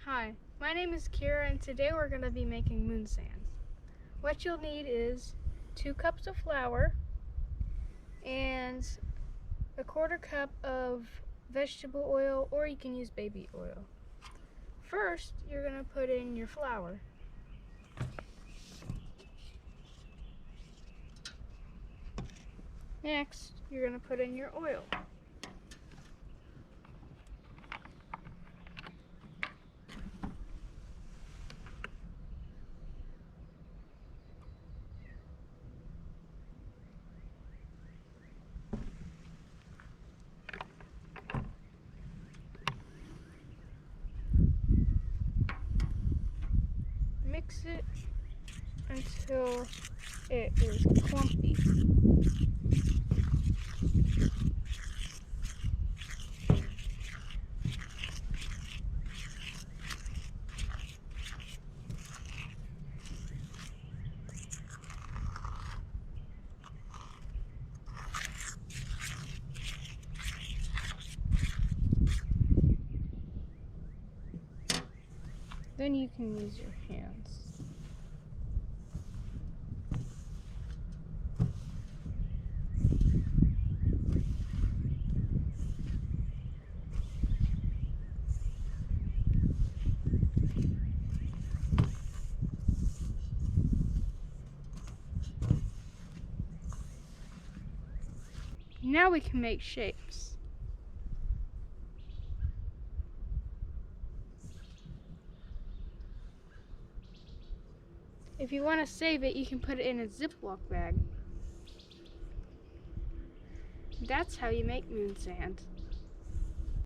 Hi, my name is Kira and today we're going to be making moon sand. What you'll need is 2 cups of flour and a 1/4 cup of vegetable oil, or you can use baby oil. First, you're going to put in your flour. Next, you're going to put in your oil. Mix it until it is clumpy. Then you can use your hands. Now we can make shapes. If you want to save it, you can put it in a Ziploc bag. That's how you make moon sand.